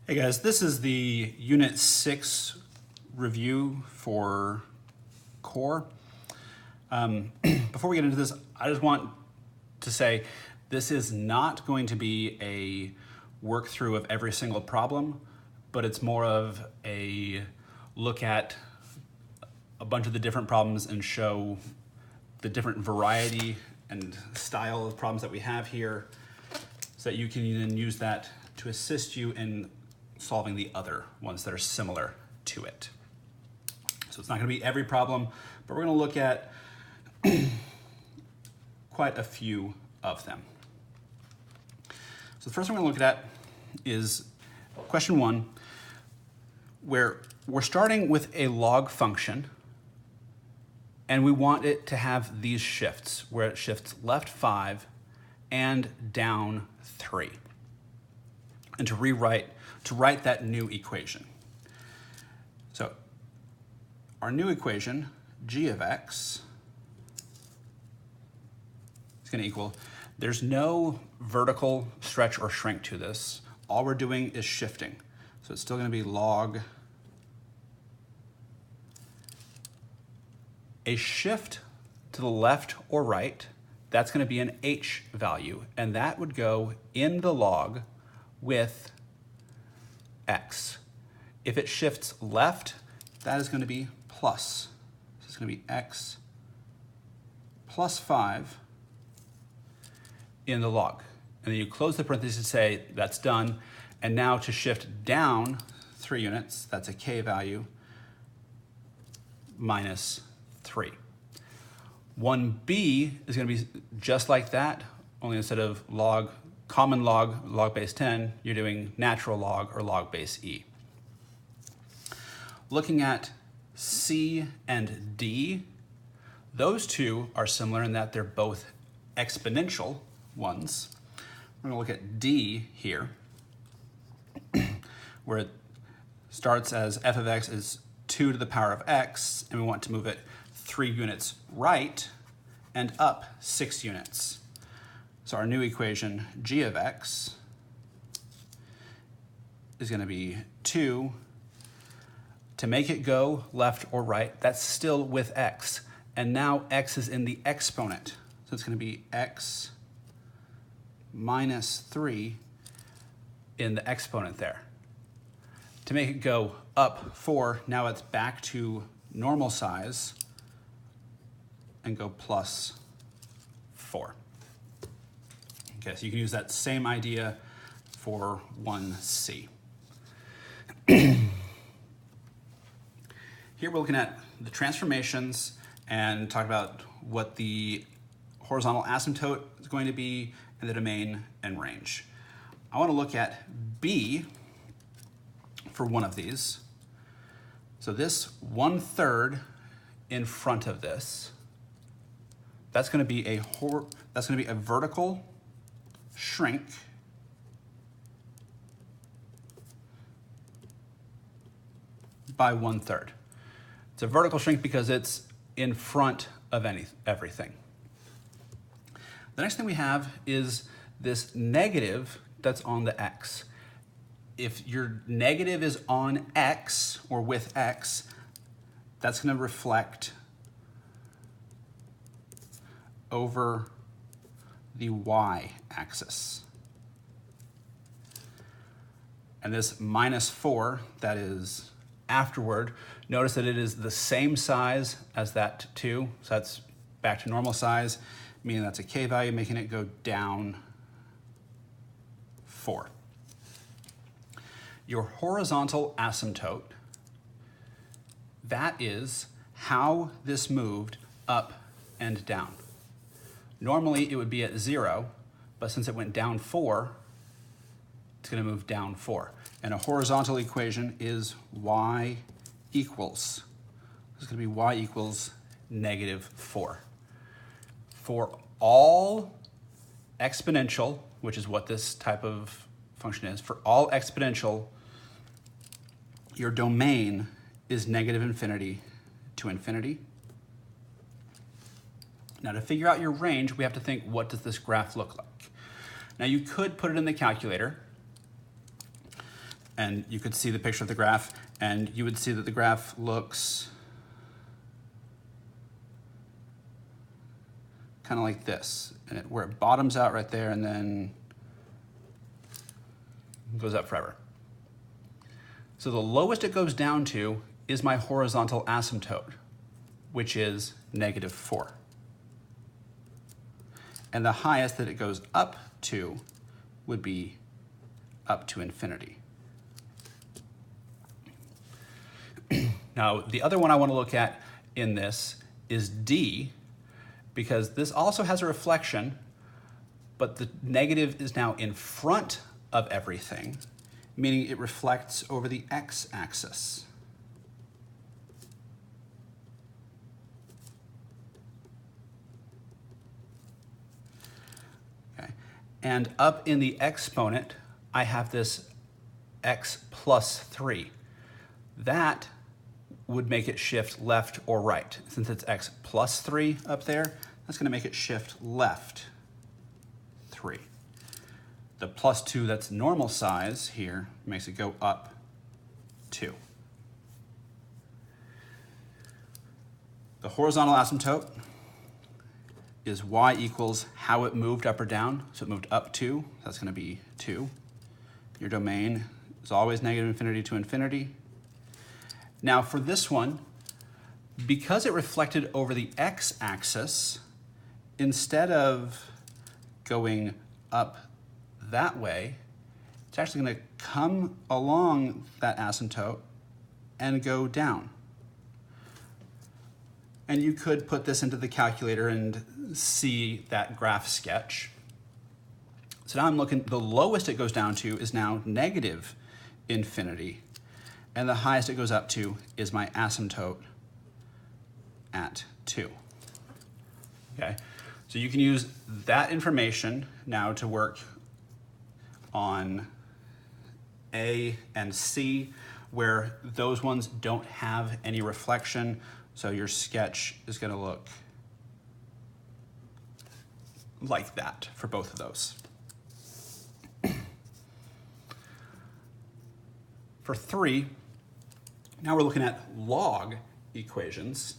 Hey guys, this is the Unit 6 review for core. Before we get into this, I just want to say this is not going to be a work through of every single problem, but it's more of a look at a bunch of the different problems and show the different variety and style of problems that we have here so that you can then use that to assist you in solving the other ones that are similar to it. So it's not going to be every problem, but we're going to look at quite a few of them. So the first one we're going to look at is question 1, where we're starting with a log function and we want it to have these shifts, where it shifts left 5 and down 3. And to write that new equation. So our new equation, g of x, is going to equal, there's no vertical stretch or shrink to this. All we're doing is shifting. So it's still going to be log. A shift to the left or right, that's going to be an h value, and that would go in the log with x. If it shifts left, that is going to be plus. So it's going to be x plus 5 in the log. And then you close the parentheses to say that's done. And now to shift down 3 units, that's a k value, minus 3. 1b is going to be just like that, only instead of common log base 10, you're doing natural log or log base e. Looking at c and d, those two are similar in that they're both exponential ones. We're going to look at d here, where it starts as f of x is 2 to the power of x, and we want to move it 3 units right and up 6 units. So our new equation, g of x, is going to be 2. To make it go left or right, that's still with x. And now x is in the exponent. So it's going to be x minus 3 in the exponent there. To make it go up 4, now it's back to normal size and go plus 4. Okay, so you can use that same idea for 1c. Here we're looking at the transformations and talk about what the horizontal asymptote is going to be and the domain and range. I want to look at b for one of these. So this 1/3 in front of this, that's going to be a vertical shrink by 1/3. It's a vertical shrink because it's in front of everything. The next thing we have is this negative that's on the x. If your negative is on x or with x, that's going to reflect over the y-axis. And this minus 4 that is afterward, notice that it is the same size as that 2, so that's back to normal size, meaning that's a k value, making it go down 4. Your horizontal asymptote, that is how this moved up and down. Normally it would be at 0, but since it went down 4, it's going to move down 4. And a horizontal equation is y equals, it's going to be y equals negative 4. For all exponential, which is what this type of function is, for all exponential, your domain is negative infinity to infinity. Now to figure out your range, we have to think, what does this graph look like? Now you could put it in the calculator, And you could see the picture of the graph, and you would see that the graph looks kind of like this, and where it bottoms out right there and then goes up forever. So the lowest it goes down to is my horizontal asymptote, which is -4. And the highest that it goes up to would be up to infinity. Now, the other one I want to look at in this is D, because this also has a reflection, but the negative is now in front of everything, meaning it reflects over the x-axis. Okay. And up in the exponent, I have this x plus 3. That would make it shift left or right. Since it's x plus 3 up there, that's going to make it shift left 3. The plus 2 that's normal size here makes it go up 2. The horizontal asymptote is y equals how it moved up or down. So it moved up 2, that's going to be 2. Your domain is always -infinity to infinity. Now for this one, because it reflected over the x-axis, instead of going up that way, it's actually going to come along that asymptote and go down. And you could put this into the calculator and see that graph sketch. So now I'm looking, the lowest it goes down to is now -infinity. And the highest it goes up to is my asymptote at 2. Okay, so you can use that information now to work on A and C, where those ones don't have any reflection, so your sketch is going to look like that for both of those. For 3, now we're looking at log equations,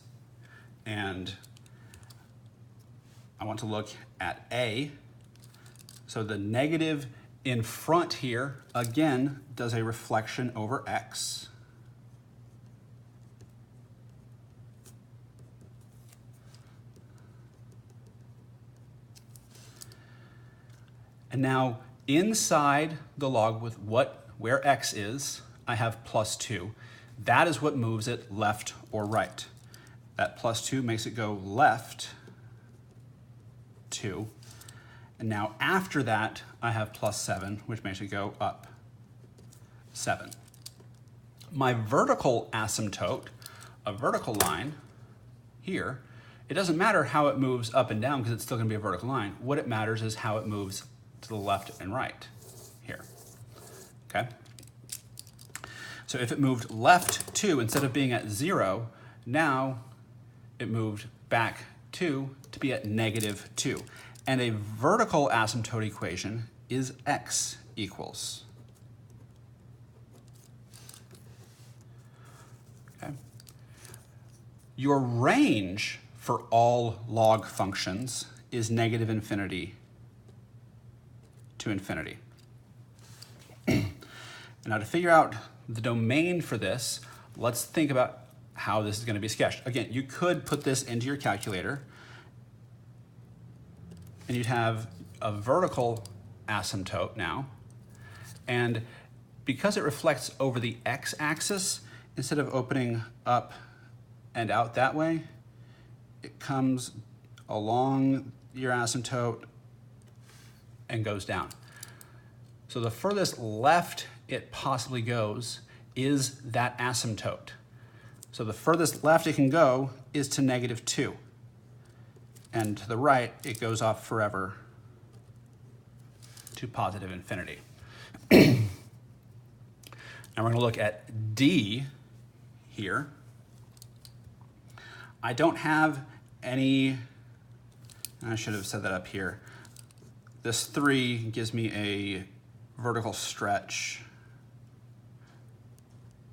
and I want to look at A. So the negative in front here, again, does a reflection over x. And now inside the log with where x is, I have +2. That is what moves it left or right. That +2 makes it go left 2. And now after that, I have +7, which makes it go up 7. My vertical asymptote, a vertical line here, it doesn't matter how it moves up and down because it's still going to be a vertical line. What it matters is how it moves to the left and right here. Okay? So if it moved left 2, instead of being at 0, now it moved back 2 to be at -2. And a vertical asymptote equation is x equals. Okay. Your range for all log functions is -infinity to infinity. Now to figure out the domain for this, let's think about how this is going to be sketched. Again, you could put this into your calculator, and you'd have a vertical asymptote now. And because it reflects over the x-axis, instead of opening up and out that way, it comes along your asymptote and goes down. So the furthest left it possibly goes is that asymptote. So the furthest left it can go is to -2. And to the right, it goes off forever to positive infinity. Now we're going to look at D here. I don't have any, I should have said that up here. This 3 gives me a vertical stretch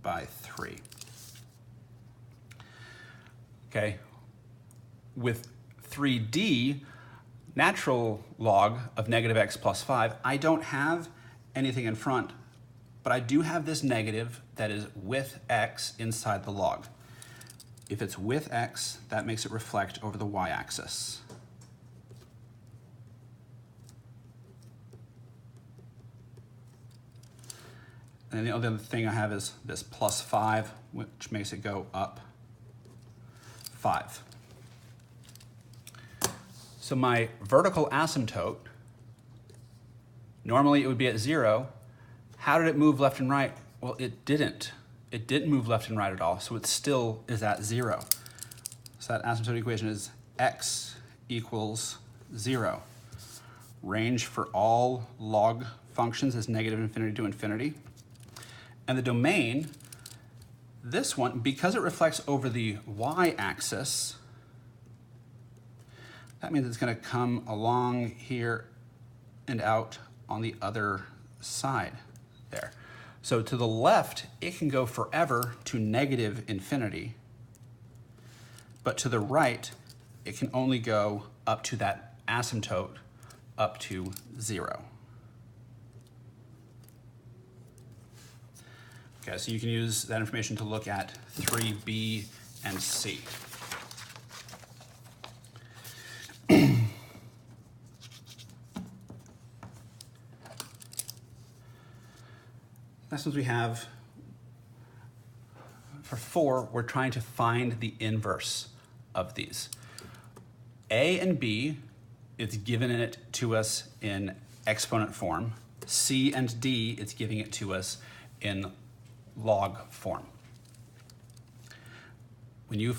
by 3. Okay, with 3D, natural log of negative x plus 5, I don't have anything in front, but I do have this negative that is with x inside the log. If it's with x, that makes it reflect over the y-axis. And the other thing I have is this plus 5, which makes it go up 5. So my vertical asymptote, normally it would be at 0. How did it move left and right? Well, it didn't. It didn't move left and right at all, so it still is at 0. So that asymptotic equation is x equals 0. Range for all log functions is negative infinity to infinity. And the domain, this one, because it reflects over the y-axis, that means it's going to come along here and out on the other side there. So to the left, it can go forever to negative infinity, but to the right, it can only go up to that asymptote, up to 0. Okay, so you can use that information to look at 3B and C. Next ones we have, for 4, we're trying to find the inverse of these. A and B is given it to us in exponent form. C and D, it's giving it to us in log form. When you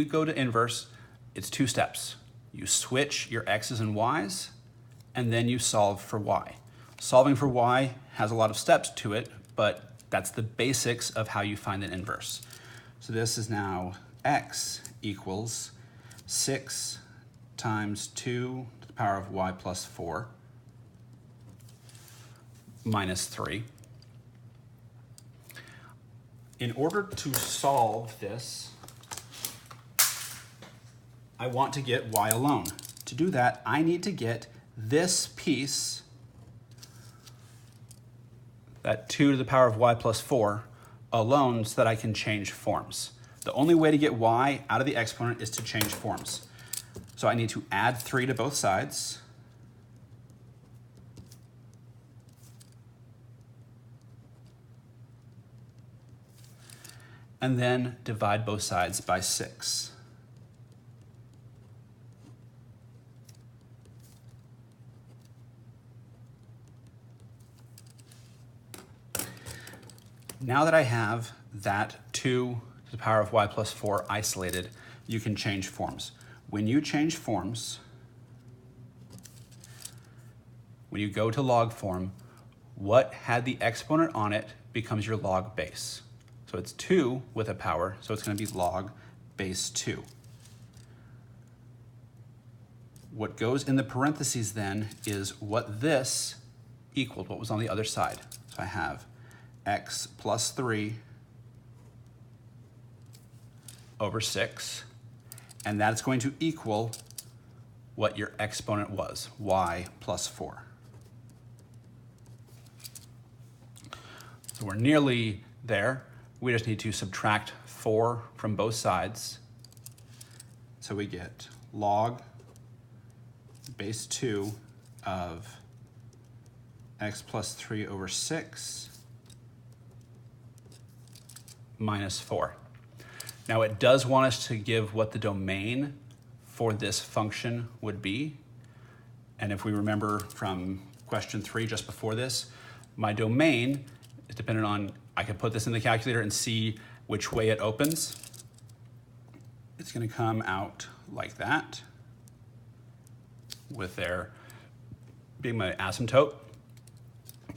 go to inverse, it's 2 steps. You switch your x's and y's, and then you solve for y. Solving for y has a lot of steps to it, but that's the basics of how you find an inverse. So this is now x equals 6 times 2 to the power of y plus 4 minus 3. In order to solve this, I want to get y alone. To do that, I need to get this piece, that 2 to the power of y plus 4, alone so that I can change forms. The only way to get y out of the exponent is to change forms. So I need to add 3 to both sides. And then divide both sides by 6. Now that I have that 2 to the power of y plus 4 isolated, you can change forms. When you change forms, when you go to log form, what had the exponent on it becomes your log base. So it's 2 with a power, so it's going to be log base 2. What goes in the parentheses then is what this equaled, what was on the other side. So I have x plus 3 over 6, and that's going to equal what your exponent was, y plus 4. So we're nearly there. We just need to subtract 4 from both sides. So we get log base 2 of x plus 3 over 6 minus 4. Now it does want us to give what the domain for this function would be. And if we remember from question 3 just before this, my domain is dependent on, I can put this in the calculator and see which way it opens. It's going to come out like that, with there being my asymptote.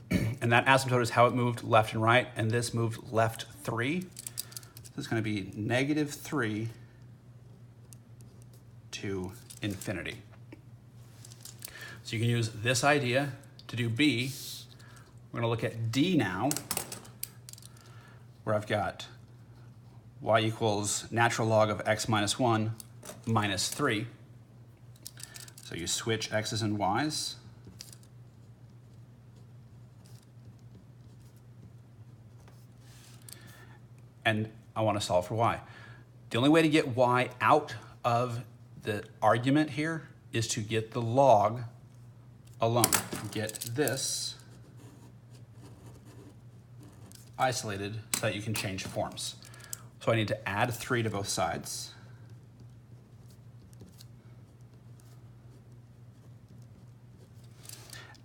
And that asymptote is how it moved left and right, and this moved left 3. So it's going to be negative 3 to infinity. So you can use this idea to do B. We're going to look at D now. where I've got y equals natural log of x minus 1 minus 3. So you switch x's and y's. And I want to solve for y. The only way to get y out of the argument here is to get the log alone. Get this isolated so that you can change forms. So I need to add 3 to both sides.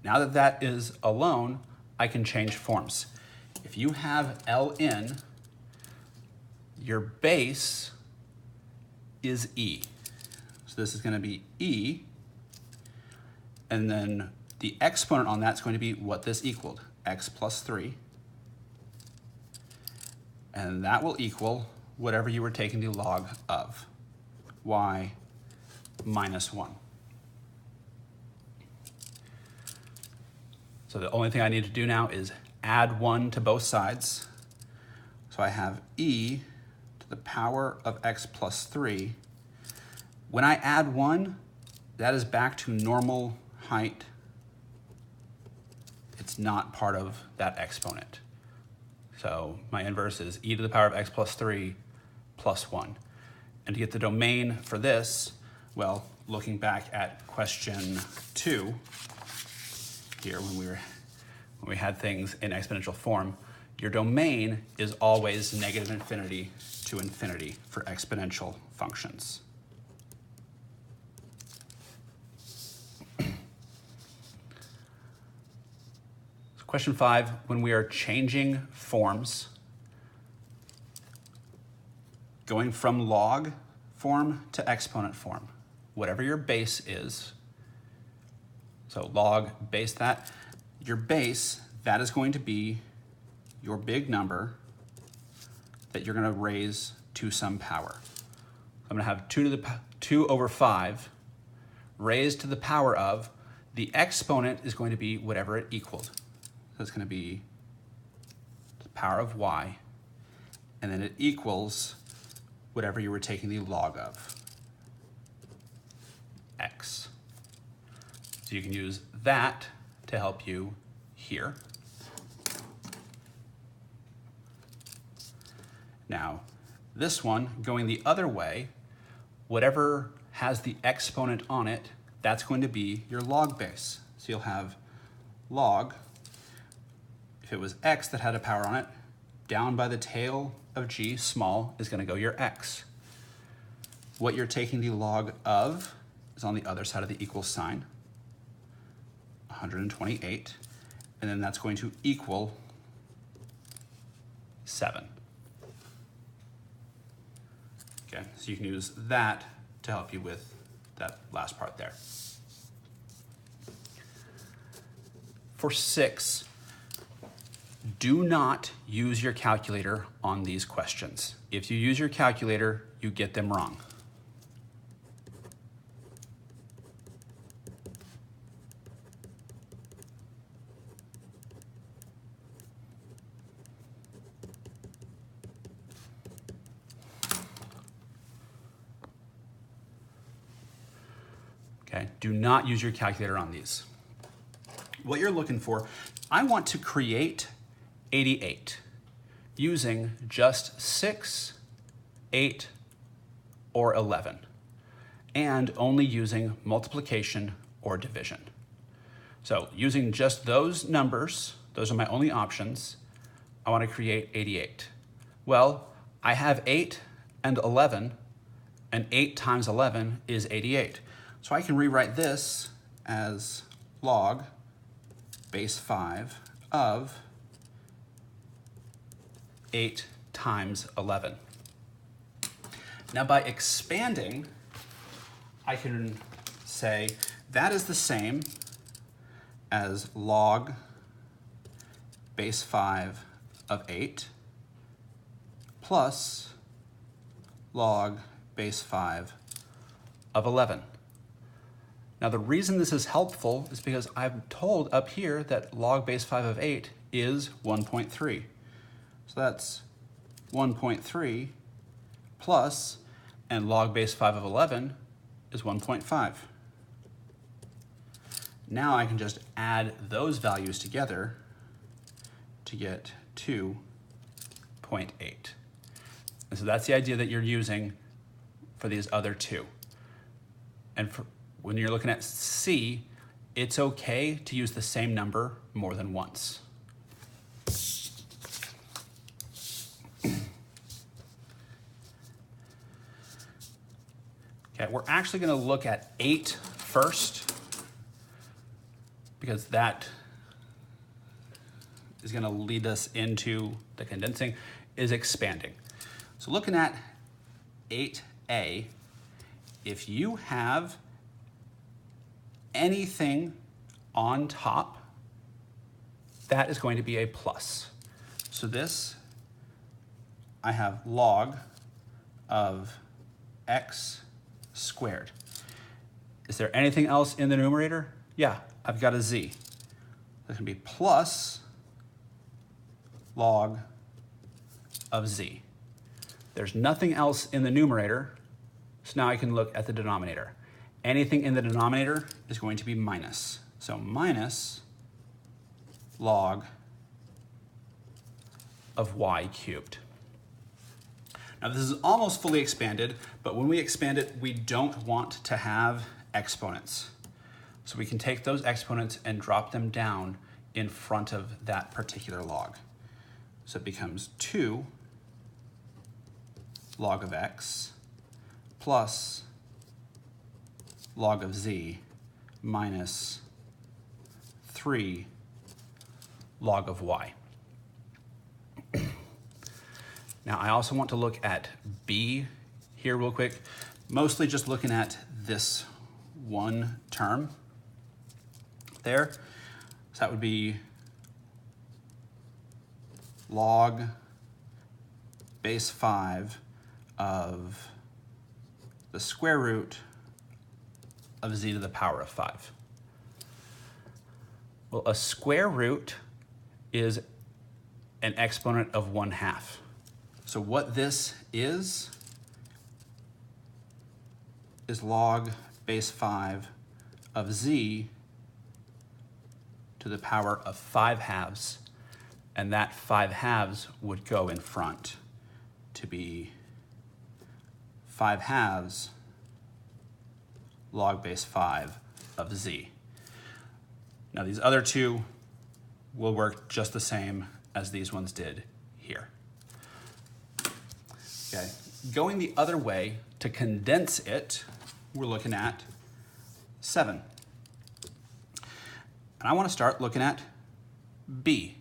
Now that that is alone, I can change forms. If you have ln, your base is e. So this is going to be e, and then the exponent on that's going to be what this equaled, x plus 3. And that will equal whatever you were taking the log of, y minus 1. So the only thing I need to do now is add 1 to both sides. So I have e to the power of x plus 3. When I add 1, that is back to normal height. It's not part of that exponent. So my inverse is e to the power of x plus 3 plus 1. And to get the domain for this, well, looking back at question 2, here when we had things in exponential form, your domain is always negative infinity to infinity for exponential functions. Question 5, when we are changing forms, going from log form to exponent form, whatever your base is, so log base that, your base, that is going to be your big number that you're going to raise to some power. I'm going to have 2 over 5 raised to the power of, the exponent is going to be whatever it equaled. So it's going to be the power of y, and then it equals whatever you were taking the log of, x. So you can use that to help you here. Now, this one, going the other way, whatever has the exponent on it, that's going to be your log base. So you'll have log, if it was x that had a power on it, down by the tail of g, small, is going to go your x. What you're taking the log of is on the other side of the equal sign, 128, and then that's going to equal 7. Okay, so you can use that to help you with that last part there. For 6, do not use your calculator on these questions. If you use your calculator, you get them wrong. Okay, do not use your calculator on these. What you're looking for, I want to create 88 using just 6, 8, or 11, and only using multiplication or division. So using just those numbers, those are my only options, I want to create 88. Well, I have 8 and 11, and 8 times 11 is 88. So I can rewrite this as log base 5 of 8 times 11. Now by expanding, I can say that is the same as log base 5 of 8 plus log base 5 of 11. Now the reason this is helpful is because I'm told up here that log base 5 of 8 is 1.3. So that's 1.3 plus, and log base 5 of 11 is 1.5. Now I can just add those values together to get 2.8. And so that's the idea that you're using for these other two. And when you're looking at C, it's okay to use the same number more than once. Okay, we're actually going to look at 8 first, because that is going to lead us into the condensing, is expanding. So looking at 8a, if you have anything on top, that is going to be a plus. So this, I have log of x squared. Is there anything else in the numerator? Yeah, I've got a z. That's going to be plus log of z. There's nothing else in the numerator, so now I can look at the denominator. Anything in the denominator is going to be minus. So minus log of y cubed. Now this is almost fully expanded, but when we expand it, we don't want to have exponents. So we can take those exponents and drop them down in front of that particular log. So it becomes 2 log of x plus log of z minus 3 log of y. Now I also want to look at b here real quick, mostly just looking at this one term there. So that would be log base 5 of the square root of z to the power of 5. Well, a square root is an exponent of 1/2. So what this is log base 5 of z to the power of 5/2, and that 5/2 would go in front to be 5/2 log base 5 of z. Now these other two will work just the same as these ones did here. Okay, going the other way to condense it, we're looking at 7. And I want to start looking at b.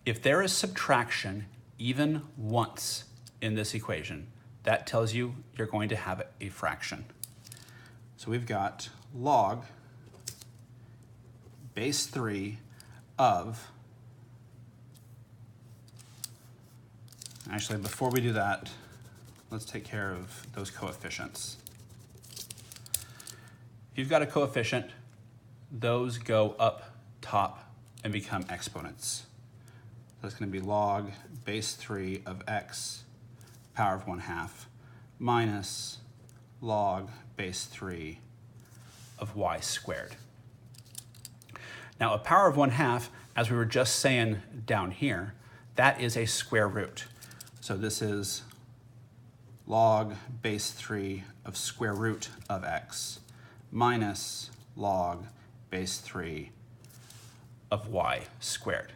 If there is subtraction even once in this equation, that tells you you're going to have a fraction. So we've got log base 3 of, actually before we do that, let's take care of those coefficients. If you've got a coefficient, those go up top and become exponents. That's going to be log base 3 of x power of 1/2 minus log base 3 of y squared. Now a power of 1/2, as we were just saying down here, that is a square root. So this is log base 3 of square root of x minus log base 3 of y squared.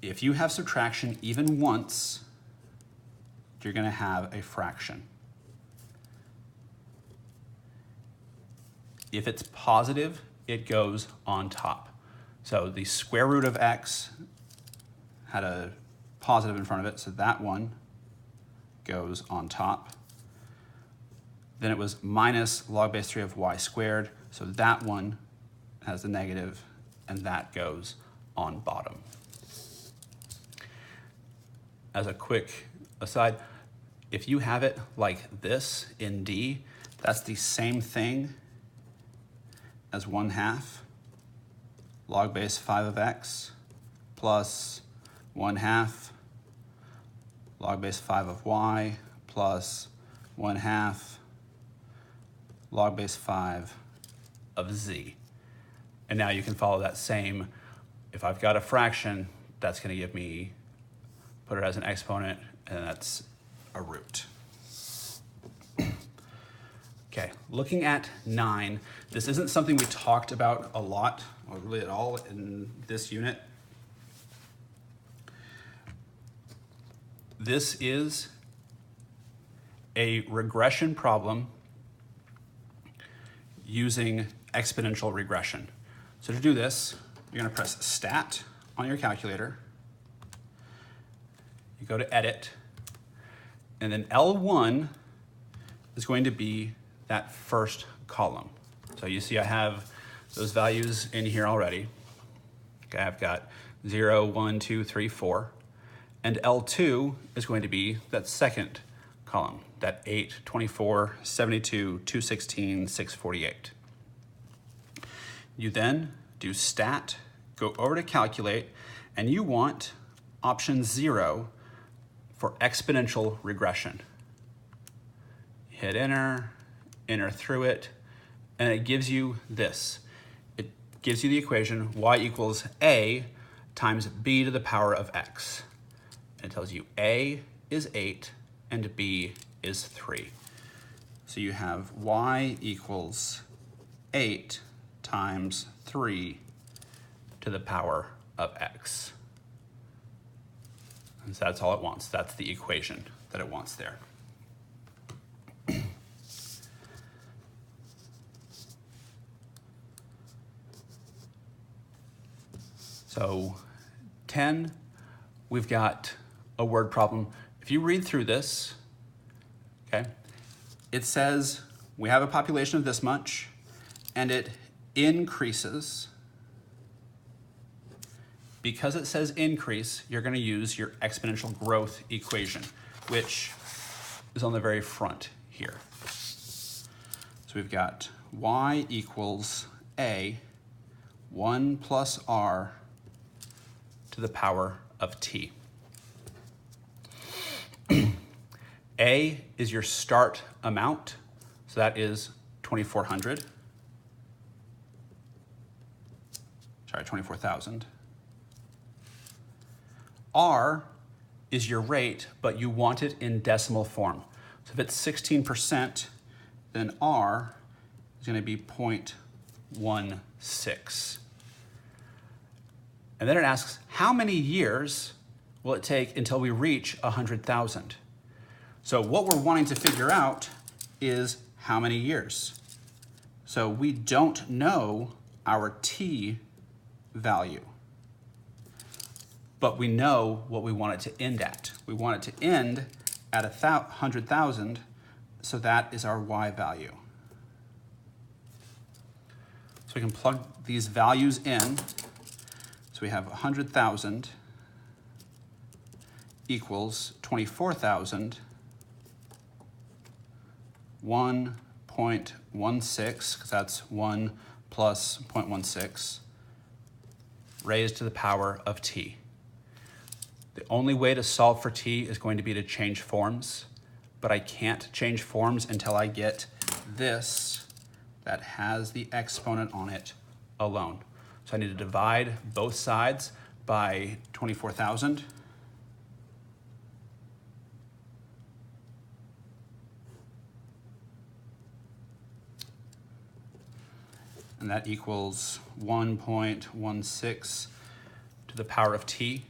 If you have subtraction even once, you're going to have a fraction. If it's positive, it goes on top. So the square root of x had a positive in front of it, so that one goes on top. Then it was minus log base 3 of y squared, so that one has a negative, and that goes on bottom. As a quick aside, if you have it like this in D, that's the same thing as 1/2 log base 5 of x plus 1/2 log base 5 of y plus 1/2 log base 5 of z. And now you can follow that same, if I've got a fraction, that's going to give me, put it as an exponent, and that's a root. Okay, looking at 9, this isn't something we talked about a lot, or really at all in this unit. This is a regression problem using exponential regression. So to do this, you're going to press Stat on your calculator. You go to Edit, and then L1 is going to be that first column. So you see I have those values in here already. Okay, I've got 0, 1, 2, 3, 4. And L2 is going to be that second column, that 8, 24, 72, 216, 648. You then do Stat, go over to Calculate, and you want option 0 for exponential regression. Hit Enter, enter through it, and it gives you this. It gives you the equation y equals a times b to the power of x. And it tells you a is 8 and b is 3. So you have y equals 8 times 3 to the power of x. And so that's all it wants. That's the equation that it wants there. So 10, we've got a word problem. If you read through this, okay, it says we have a population of this much, and it increases. Because it says increase, you're going to use your exponential growth equation, which is on the very front here. So we've got y equals a 1 plus r to the power of t. A is your start amount, so that is 2,400. Sorry, 24,000. R is your rate, but you want it in decimal form. So if it's 16%, then R is going to be 0.16. And then it asks, how many years will it take until we reach 100,000? So what we're wanting to figure out is how many years. So we don't know our t value, but we know what we want it to end at. We want it to end at 100,000, so that is our y value. So we can plug these values in. So we have 100,000 equals 24,000, 1.16, because that's 1 plus 0.16, raised to the power of t. The only way to solve for t is going to be to change forms, but I can't change forms until I get this that has the exponent on it alone. So I need to divide both sides by 24,000. And that equals 1.16 to the power of t.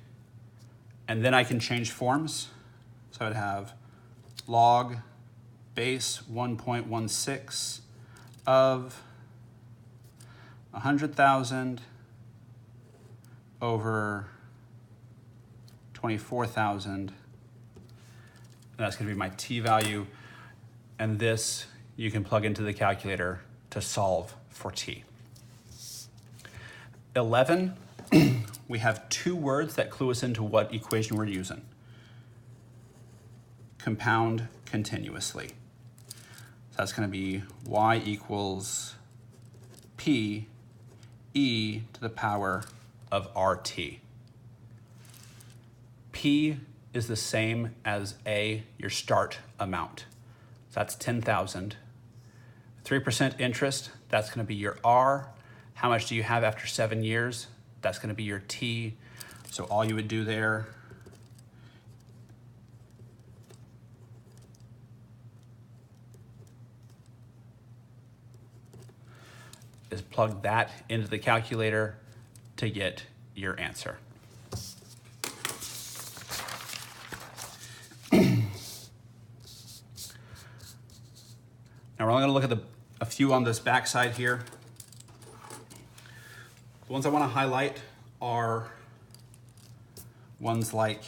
And then I can change forms. So I'd have log base 1.16 of 100,000 over 24,000. And that's going to be my t value. And this you can plug into the calculator to solve for t. 11, we have two words that clue us into what equation we're using. Compound continuously. So that's going to be y equals p e to the power of rt. P is the same as A, your start amount. So that's 10,000. 3% interest, that's gonna be your R. How much do you have after 7 years? That's gonna be your T. So all you would do there is plug that into the calculator to get your answer. Now we're only gonna look at a few on this backside here. The ones I wanna highlight are ones like,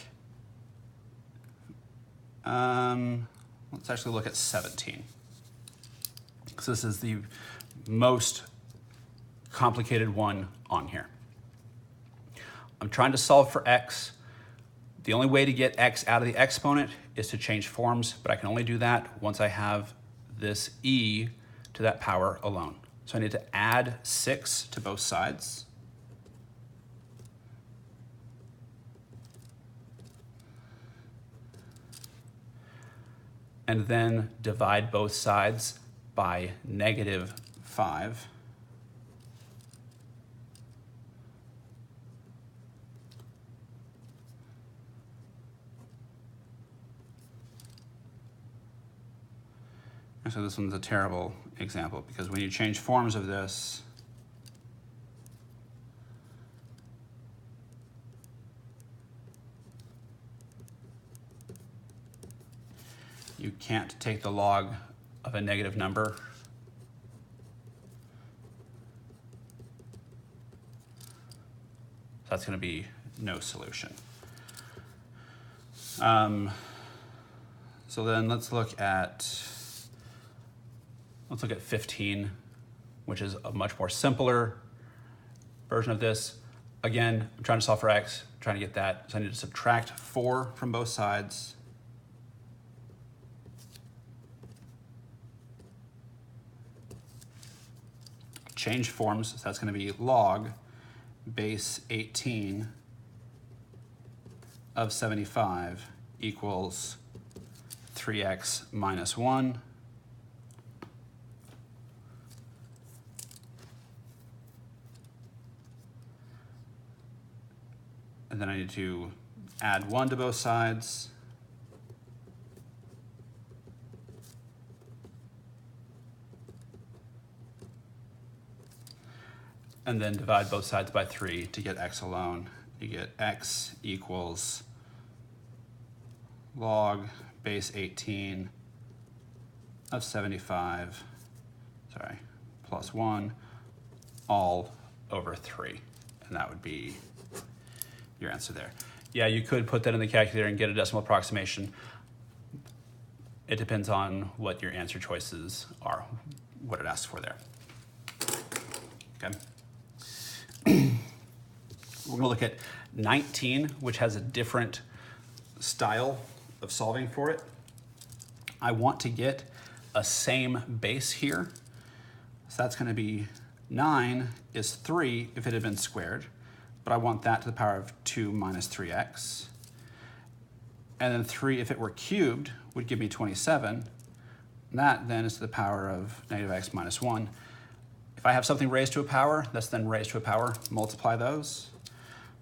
let's actually look at 17. Because this is the most complicated one on here. I'm trying to solve for x. The only way to get x out of the exponent is to change forms, but I can only do that once I have this e to that power alone. So I need to add 6 to both sides. And then divide both sides by -5. So this one's a terrible example because when you change forms of this, you can't take the log of a negative number that's going to be no solution. So then let's look at 15, which is a much more simpler version of this. Again, I'm trying to solve for x, trying to get that. So I need to subtract 4 from both sides. Change forms, so that's going to be log base 18 of 75 equals 3x minus 1. And then I need to add 1 to both sides. And then divide both sides by 3 to get x alone. You get x equals log base 18 of 75, plus 1, all over 3. And that would be your answer there. Yeah, you could put that in the calculator and get a decimal approximation. It depends on what your answer choices are, what it asks for there. Okay. We're gonna look at 19, which has a different style of solving for it. I want to get a same base here. So that's gonna be 9 is 3 if it had been squared, but I want that to the power of 2 minus 3x. And then 3, if it were cubed, would give me 27. And that then is to the power of -x minus 1. If I have something raised to a power, that's then raised to a power, multiply those.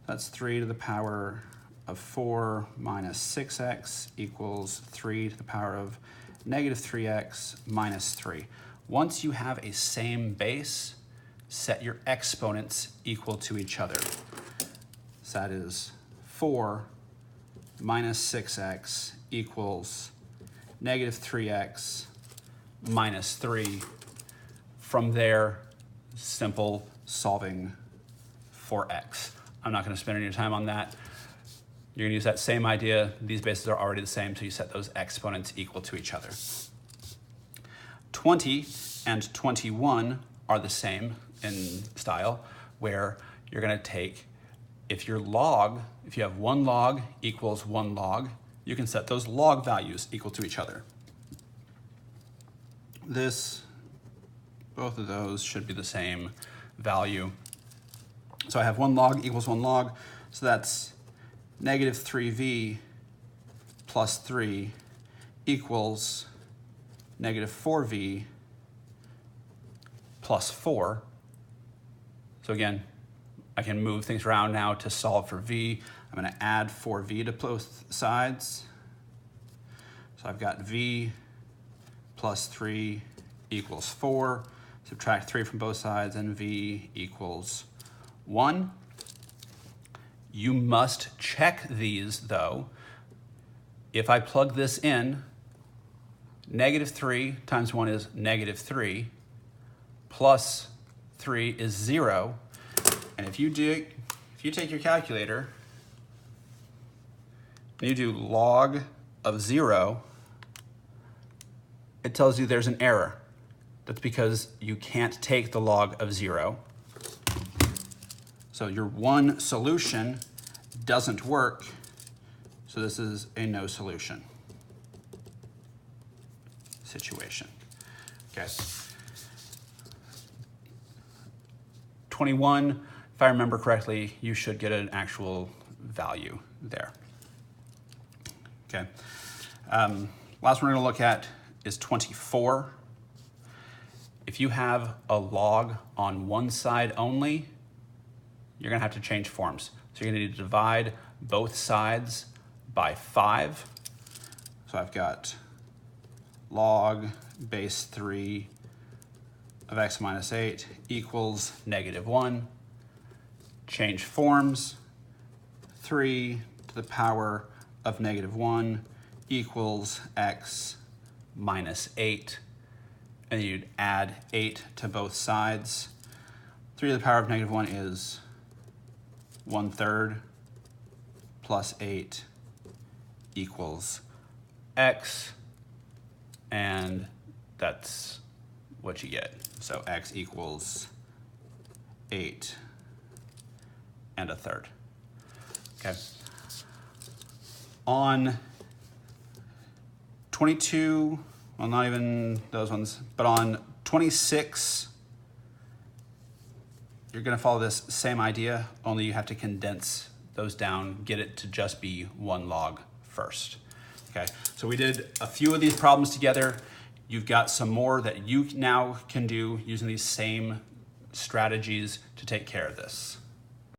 That's 3 to the power of 4 minus 6x equals 3 to the power of -3x minus 3. Once you have a same base, set your exponents equal to each other. So that is 4 minus 6x equals -3x minus 3. From there, simple solving for x. I'm not going to spend any time on that. You're going to use that same idea. These bases are already the same, so you set those exponents equal to each other. 20 and 21 are the same in style, where you're going to take, if you have 1 log equals 1 log, you can set those log values equal to each other. Both of those should be the same value. So I have 1 log equals 1 log, so that's -3v plus 3 equals negative 4v plus 4. So again, I can move things around now to solve for v. I'm going to add 4v to both sides. So I've got v plus 3 equals 4. Subtract 3 from both sides, and v equals 1. You must check these, though. If I plug this in, negative 3 times 1 is negative 3, plus 3 is 0. And if you take your calculator and you do log of 0, it tells you there's an error. That's because you can't take the log of 0. So your one solution doesn't work, so this is a no solution situation. Okay. 21, if I remember correctly, you should get an actual value there. Okay. Last one we're going to look at is 24. If you have a log on one side only, you're going to have to change forms. So you're going to need to divide both sides by 5. So I've got log base 3 of x minus 8 equals negative 1. Change forms. 3 to the power of negative 1 equals x minus 8. And you'd add 8 to both sides. 3 to the power of negative 1 is 1/3 plus 8 equals x, and that's what you get. So x equals 8 1/3. Okay. On 22, well, not even those ones, but on 26, you're going to follow this same idea, only you have to condense those down, get it to just be one log first. Okay, so we did a few of these problems together. You've got some more that you now can do using these same strategies to take care of this.